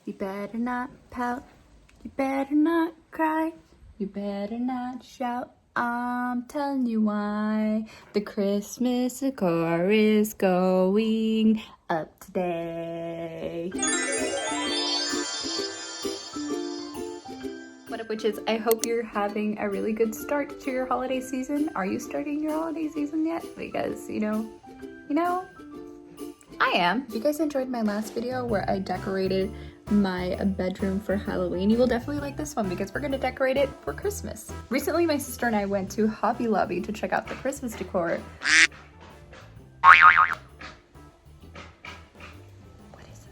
You better not pout, you better not cry, you better not shout. I'm telling you why. The Christmas decor is going up today. What up, witches? I hope you're having a really good start to your holiday season. Are you starting your holiday season yet? Because, you know, I am. If you guys enjoyed my last video where I decorated my bedroom for Halloween, you will definitely like this one because we're gonna decorate it for Christmas. Recently, my sister and I went to Hobby Lobby to check out the Christmas decor. What is that?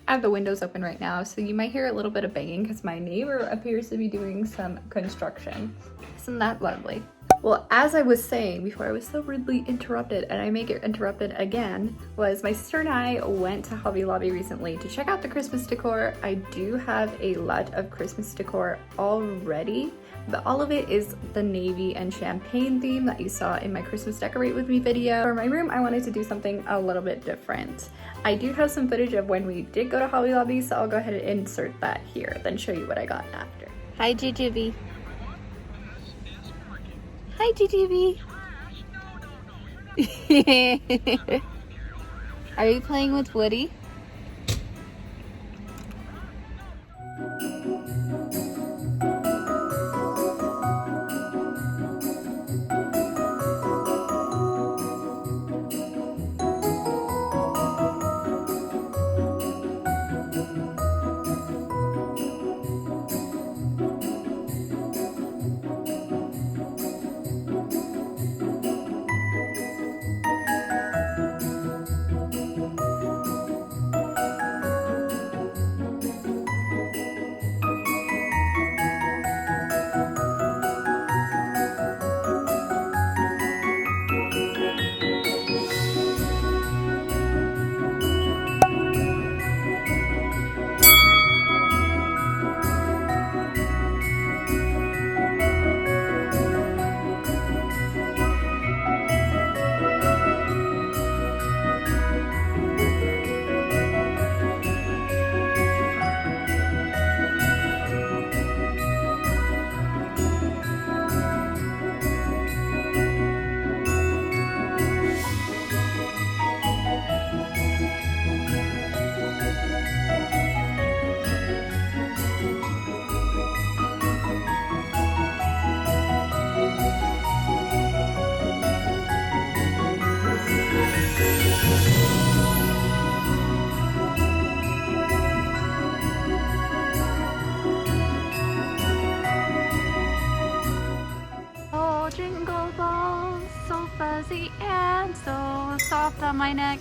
I have the windows open right now, so you might hear a little bit of banging because my neighbor appears to be doing some construction. Isn't that lovely? Well, as I was saying before I was so rudely interrupted, and I may get interrupted again, was my sister and I went to Hobby Lobby recently to check out the Christmas decor. I do have a lot of Christmas decor already, but all of it is the navy and champagne theme that you saw in my Christmas Decorate With Me video. For my room, I wanted to do something a little bit different. I do have some footage of when we did go to Hobby Lobby, so I'll go ahead and insert that here, then show you what I got after. Hi, Jujubee. Hi, Jujubee. Are you playing with Woody? Jingle balls, so fuzzy and so soft on my neck.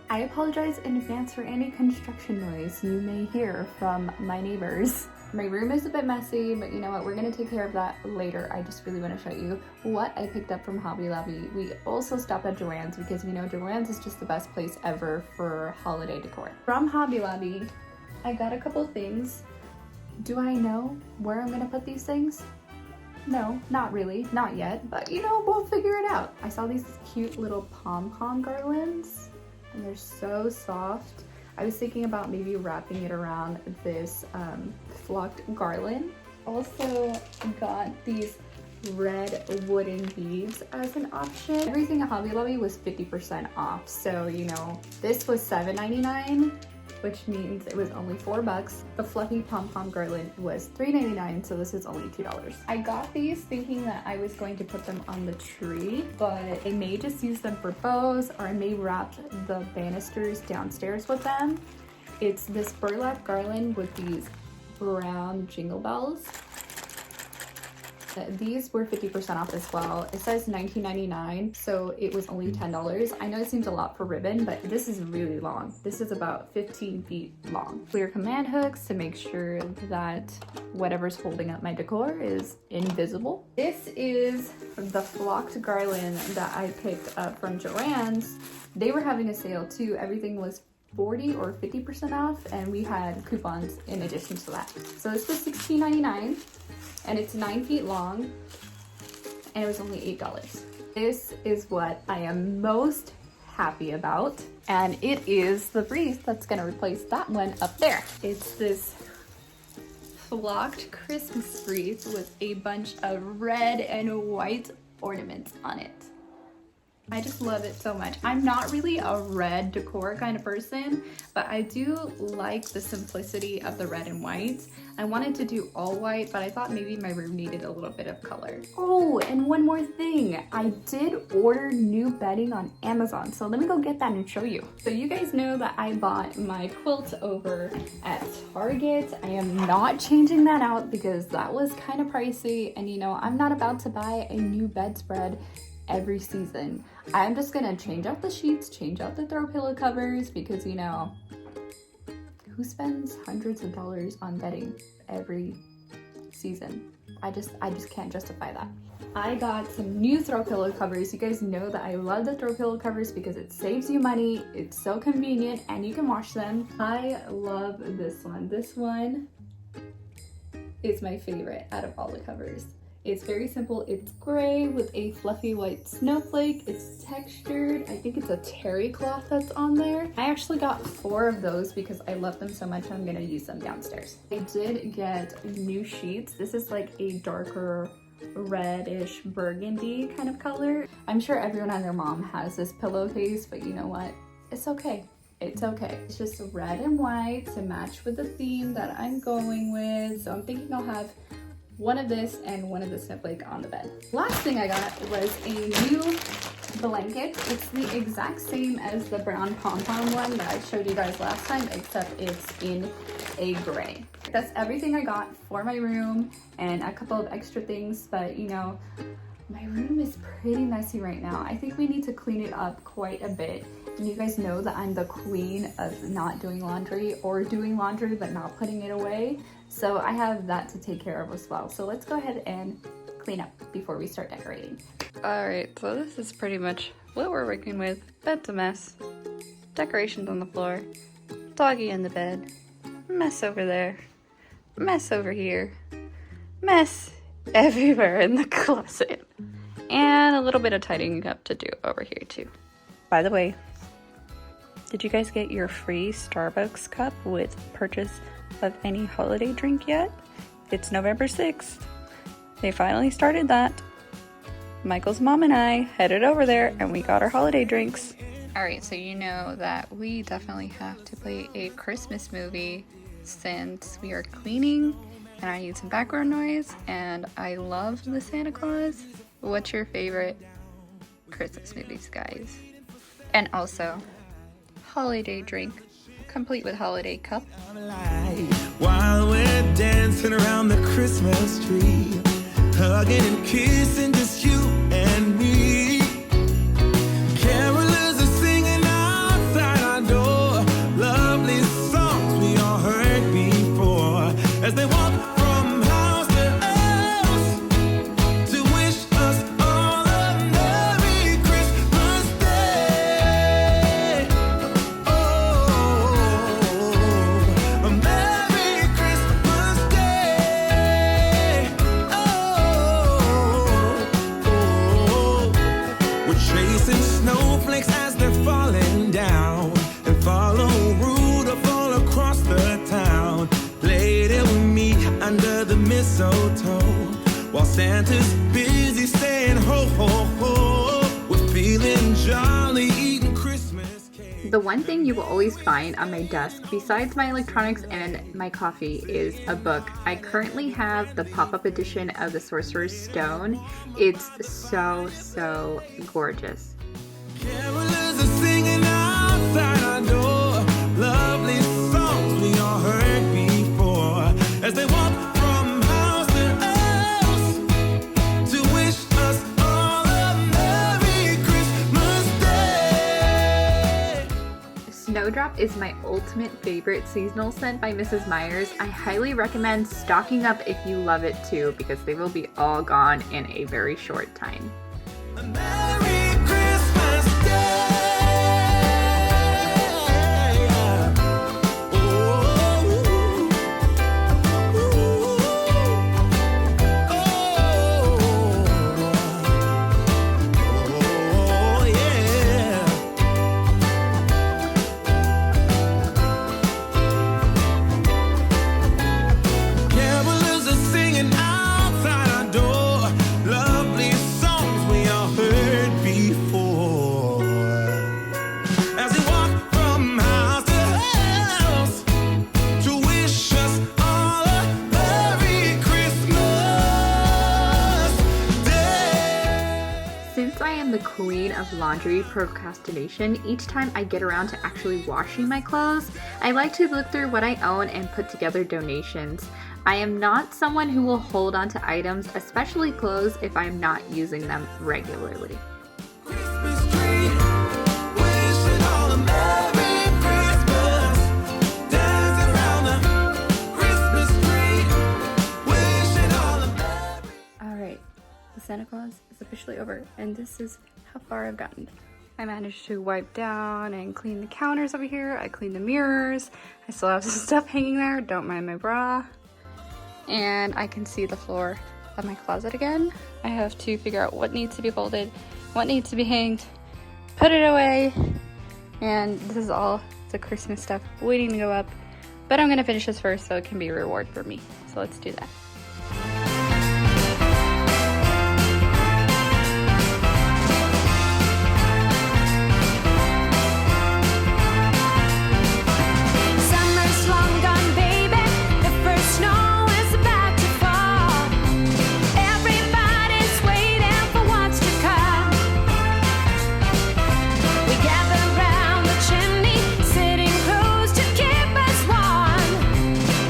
I apologize in advance for any construction noise you may hear from my neighbors. My room is a bit messy, but you know what? We're gonna take care of that later. I just really want to show you what I picked up from Hobby Lobby. We also stopped at Joann's because you know Joann's is just the best place ever for holiday decor. From Hobby Lobby, I got a couple things. Do I know where I'm gonna put these things? No, not really, not yet, but you know, we'll figure it out. I saw these cute little pom-pom garlands and they're so soft. I was thinking about maybe wrapping it around this flocked garland. Also got these red wooden beads as an option. Everything at Hobby Lobby was 50% off. So, you know, this was $7.99. which means it was only $4. The fluffy pom-pom garland was $3.99, so this is only $2. I got these thinking that I was going to put them on the tree, but I may just use them for bows, or I may wrap the banisters downstairs with them. It's this burlap garland with these brown jingle bells. These were 50% off as well. It says $19.99, so it was only $10. I know it seems a lot for ribbon, but this is really long. This is about 15 feet long. Clear command hooks to make sure that whatever's holding up my decor is invisible. This is the flocked garland that I picked up from Joann's. They were having a sale too. Everything was 40 or 50% off, and we had coupons in addition to that. So this was $16.99. and it's 9 feet long, and it was only $8. This is what I am most happy about. And it is the wreath that's gonna replace that one up there. It's this flocked Christmas wreath with a bunch of red and white ornaments on it. I just love it so much. I'm not really a red decor kind of person, but I do like the simplicity of the red and white. I wanted to do all white, but I thought maybe my room needed a little bit of color. Oh, and one more thing. I did order new bedding on Amazon, so let me go get that and show you. So you guys know that I bought my quilt over at Target. I am not changing that out because that was kind of pricey, and you know, I'm not about to buy a new bedspread every season. I'm just gonna change out the sheets, change out the throw pillow covers, because you know, who spends hundreds of dollars on bedding every season? I just can't justify that. I got some new throw pillow covers. You guys know that I love the throw pillow covers because it saves you money, it's so convenient, and you can wash them. I love this one. This one is my favorite out of all the covers. It's very simple. It's gray with a fluffy white snowflake. It's textured. I think it's a terry cloth that's on there. I actually got 4 of those because I love them so much. I'm gonna use them downstairs. I did get new sheets. This is like a darker reddish burgundy kind of color. I'm sure everyone and their mom has this pillowcase, but you know what? It's okay. It's okay. It's just red and white to match with the theme that I'm going with. So I'm thinking I'll have one of this and one of the Snowflake on the bed. Last thing I got was a new blanket. It's the exact same as the brown pom-pom one that I showed you guys last time, except it's in a gray. That's everything I got for my room and a couple of extra things, but you know, my room is pretty messy right now. I think we need to clean it up quite a bit. And you guys know that I'm the queen of not doing laundry, or doing laundry but not putting it away. So I have that to take care of as well. So let's go ahead and clean up before we start decorating. All right, so this is pretty much what we're working with. Bed's a mess, decorations on the floor, doggy in the bed, mess over there, mess over here, mess everywhere in the closet, and a little bit of tidying up to do over here too. By the way, did you guys get your free Starbucks cup with purchase of any holiday drink yet? It's November 6th. They finally started that. Michael's mom and I headed over there and we got our holiday drinks. Alright, so you know that we definitely have to play a Christmas movie since we are cleaning and I need some background noise, and I love the Santa Claus. What's your favorite Christmas movies, guys? And also, holiday drink, complete with holiday cup. While we're dancing around the Christmas tree, hugging and kissing, just you and me. Carolers are singing outside our door, lovely songs we all heard before, as they walk from house to house to wish us all a Merry Christmas Day. Oh, a Merry Christmas Day. Oh, we're chasing snowflakes as they're falling down, and follow Rudolph all across the town. Later we meet under the mistletoe, while Santa's busy saying ho ho ho. We're feeling jolly, eating Christmas cake. The one thing you will always find on my desk, besides my electronics and my coffee, is a book. I currently have the pop-up edition of the Sorcerer's Stone. It's so gorgeous. Carolers are singing outside our door, lovely songs we all heard before, as they walk from house to house to wish us all a Merry Christmas Day. Snowdrop is my ultimate favorite seasonal scent by Mrs. Meyer's. I highly recommend stocking up if you love it too, because they will be all gone in a very short time. A Merry Christmas Day. Oh, yeah. laundry procrastination. Each time I get around to actually washing my clothes, I like to look through what I own and put together donations. I am not someone who will hold on to items, especially clothes, if I'm not using them regularly. Christmas tree, wishing all a Merry Christmas. Dance around the Christmas tree, wishing all a Merry. Alright, the Santa Claus is officially over, and this is how far I've gotten. I managed to wipe down and clean the counters over here. I cleaned the mirrors. I still have some stuff hanging there. Don't mind my bra. And I can see the floor of my closet again. I have to figure out what needs to be folded, what needs to be hanged, put it away, and this is all the Christmas stuff waiting to go up. But I'm gonna finish this first so it can be a reward for me. So let's do that. Summer's long gone, baby. The first snow is about to fall. Everybody's waiting for what's to come. We gather round the chimney, sitting close to keep us warm.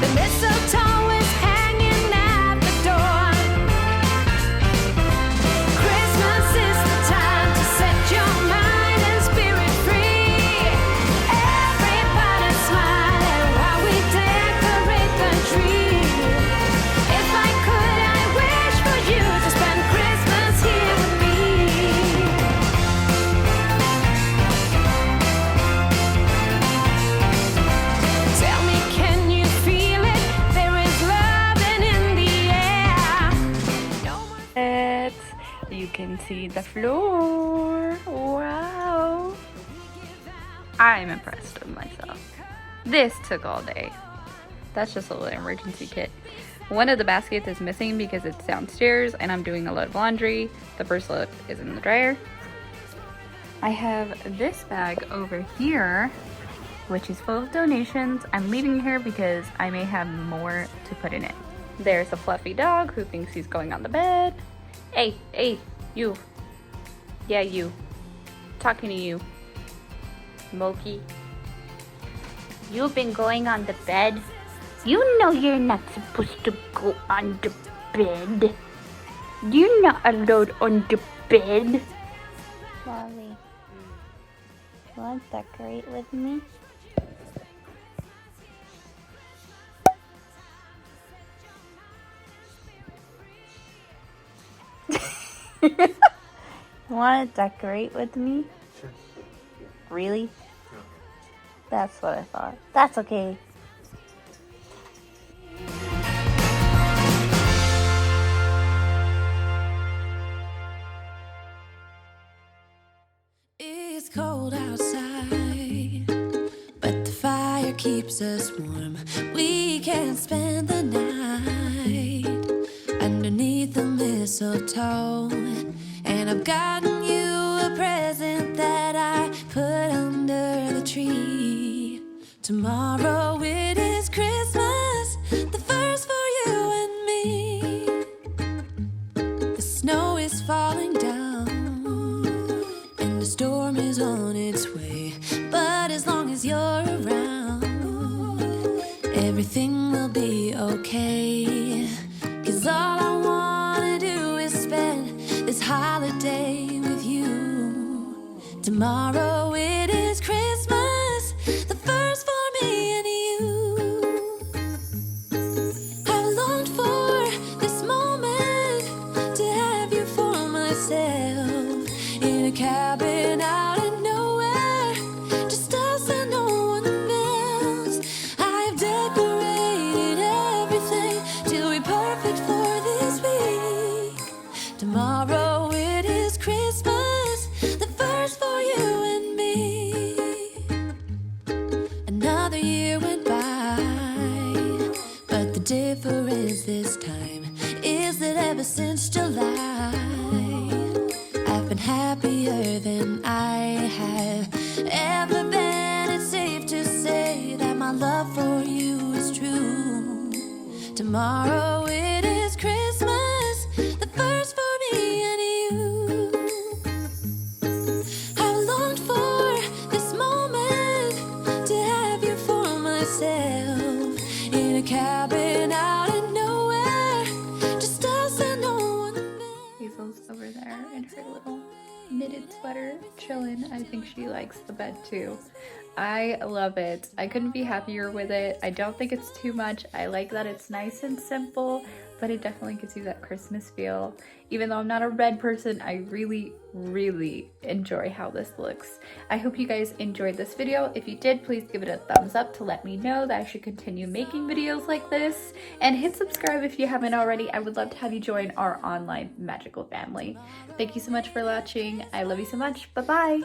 The mistletoe is hanging at the door. Christmas is the time to set your mind and spirit free. Everybody smiling while we decorate the tree. If I could, I wish for you to spend Christmas here with me. Tell me, can you feel it? There is loving in the air. No more You can see the floor. Wow. I'm impressed with myself. This took all day. That's just a little emergency kit. One of the baskets is missing because it's downstairs and I'm doing a load of laundry. The first load is in the dryer. I have this bag over here, which is full of donations. I'm leaving it here because I may have more to put in it. There's a fluffy dog who thinks he's going on the bed. Hey, you. Yeah, you. Talking to you. Moki. You've been going on the bed. You know you're not supposed to go on the bed. You're not allowed on the bed. Molly, you want to decorate with me? You want to decorate with me? Sure. Really? No. That's what I thought. That's okay. It's cold outside, but the fire keeps us warm. We can spend the night underneath the mistletoe. And I've gotten you a present that I put under the tree. Tomorrow it is Christmas, the first for you and me. The snow is falling down and the storm is on its way. But as long as you're around, everything will be okay. 'Cause all I wanna do is spend this holiday with you. Tomorrow it is Christmas, the first for me and you. I longed for this moment to have you for myself in a cabin out in nowhere, just us and no one else. I've decorated everything till we're perfect for this week. Tomorrow it is Christmas, the first for you and me. Another year went by, but the difference this time is that ever since July, I've been happier than I have ever been. It's safe to say that my love for you is true. Tomorrow it is Christmas, the first for me and you. cabin out in nowhere, just us and no one. Hazel's over there in her little knitted sweater chilling. I think she likes the bed too. I love it. I couldn't be happier with it. I don't think it's too much. I like that it's nice and simple, but it definitely gives you that Christmas feel. Even though I'm not a red person, I really, really enjoy how this looks. I hope you guys enjoyed this video. If you did, please give it a thumbs up to let me know that I should continue making videos like this. And hit subscribe if you haven't already. I would love to have you join our online magical family. Thank you so much for watching. I love you so much. Bye-bye.